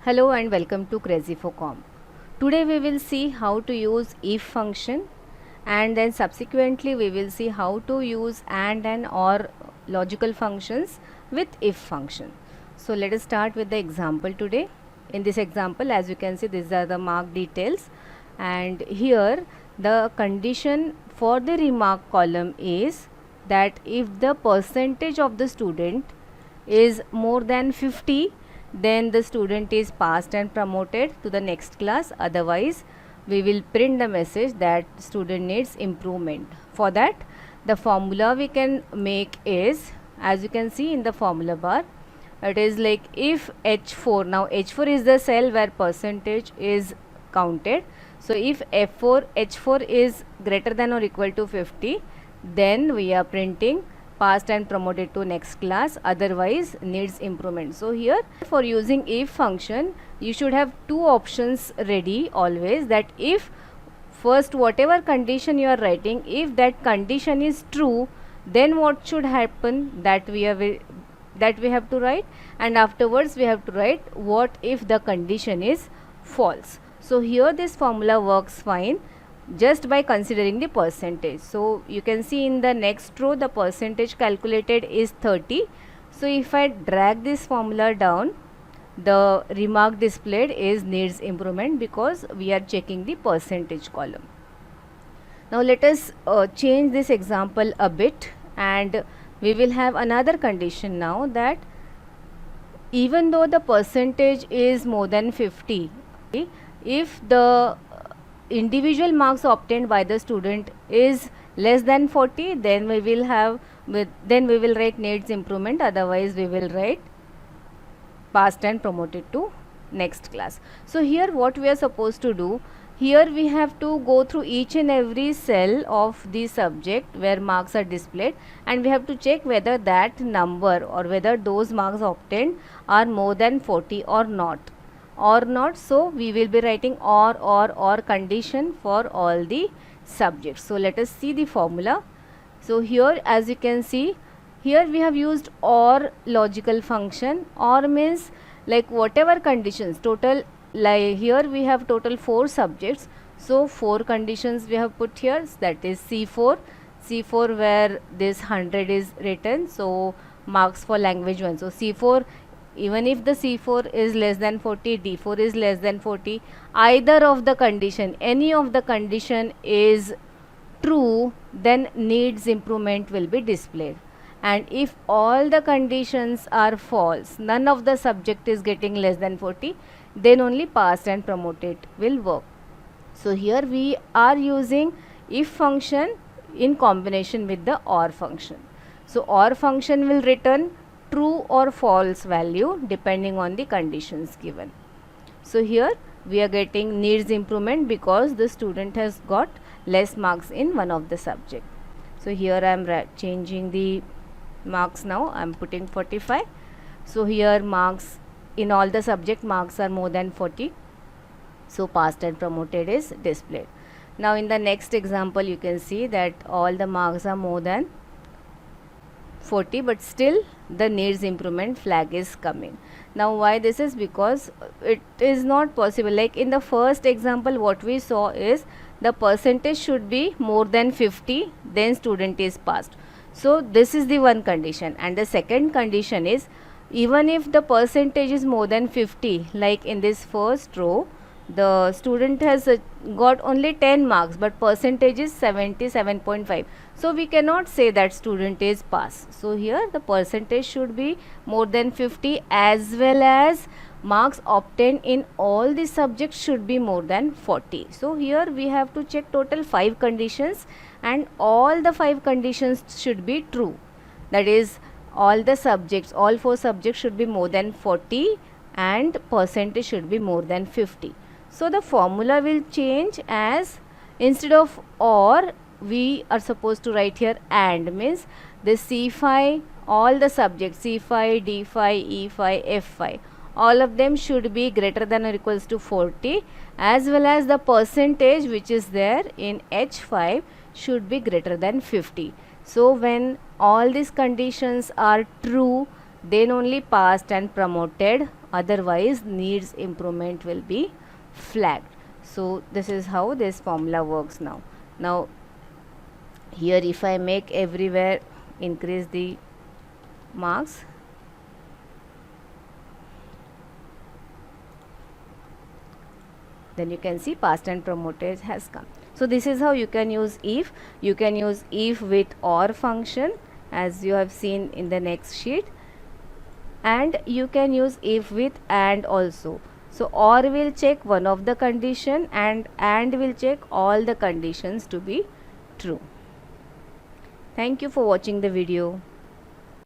Hello and welcome to Crazy4Com. Today we will see how to use if function, and then subsequently we will see how to use and or logical functions with if function. So let us start with the example today. In this example, as you can see, these are the mark details, and here the condition for the remark column is that if the percentage of the student is more than 50, then the student is passed and promoted to the next class. Otherwise, we will print the message that student needs improvement. For that, the formula we can make is, as you can see in the formula bar, it is like if H4, now H4 is the cell where percentage is counted. So if H4 is greater than or equal to 50, then we are printing passed and promoted to next class, otherwise needs improvement. So here for using if function, you should have two options ready always, that if first whatever condition you are writing, if that condition is true, then what should happen, that we have to write, and afterwards we have to write what if the condition is false. So here this formula works fine just by considering the percentage. So you can see in the next row the percentage calculated is 30. So if I drag this formula down, the remark displayed is needs improvement because we are checking the percentage column. Now let us change this example a bit, and we will have another condition now, that even though the percentage is more than 50, if the individual marks obtained by the student is less than 40, then we will write needs improvement, otherwise we will write passed and promoted to next class. So here what we are supposed to do, here we have to go through each and every cell of the subject where marks are displayed, and we have to check whether that number or whether those marks obtained are more than 40 or not. So we will be writing or condition for all the subjects. So let us see the formula. So here, as you can see, here we have used or logical function. Or means like whatever conditions total, like here we have total 4 subjects, so 4 conditions we have put here, that is C4 where this 100 is written, so marks for language 1. So C4, even if the C4 is less than 40, D4 is less than 40, either of the condition, any of the condition is true, then needs improvement will be displayed. And if all the conditions are false, none of the subject is getting less than 40, then only passed and promoted will work. So here we are using if function in combination with the or function. So or function will return true or false value depending on the conditions given. So here we are getting needs improvement because the student has got less marks in one of the subject. So here I am changing the marks now. I am putting 45. So here marks in all the subject marks are more than 40. So passed and promoted is displayed. Now in the next example you can see that all the marks are more than 40, but still the needs improvement flag is coming. Now why this is, because it is not possible, like in the first example what we saw is the percentage should be more than 50, then student is passed. So this is the one condition, and the second condition is even if the percentage is more than 50, like in this first row the student has got only 10 marks but percentage is 77.5, so we cannot say that student is pass. So here the percentage should be more than 50 as well as marks obtained in all the subjects should be more than 40. So here we have to check total 5 conditions, and all the 5 conditions should be true, that is all the subjects, all 4 subjects should be more than 40 and percentage should be more than 50. So the formula will change, as instead of or we are supposed to write here and, means the C5, all the subjects C5, D5, E5, F5, all of them should be greater than or equals to 40, as well as the percentage which is there in H5 should be greater than 50. So when all these conditions are true, then only passed and promoted otherwise needs improvement will be flagged. So this is how this formula works now. Now here if I make everywhere increase the marks, then you can see past and promoted has come. So this is how you can use if. You can use if with or function as you have seen in the next sheet, and you can use if with and also. So or will check one of the condition and will check all the conditions to be true. Thank you for watching the video.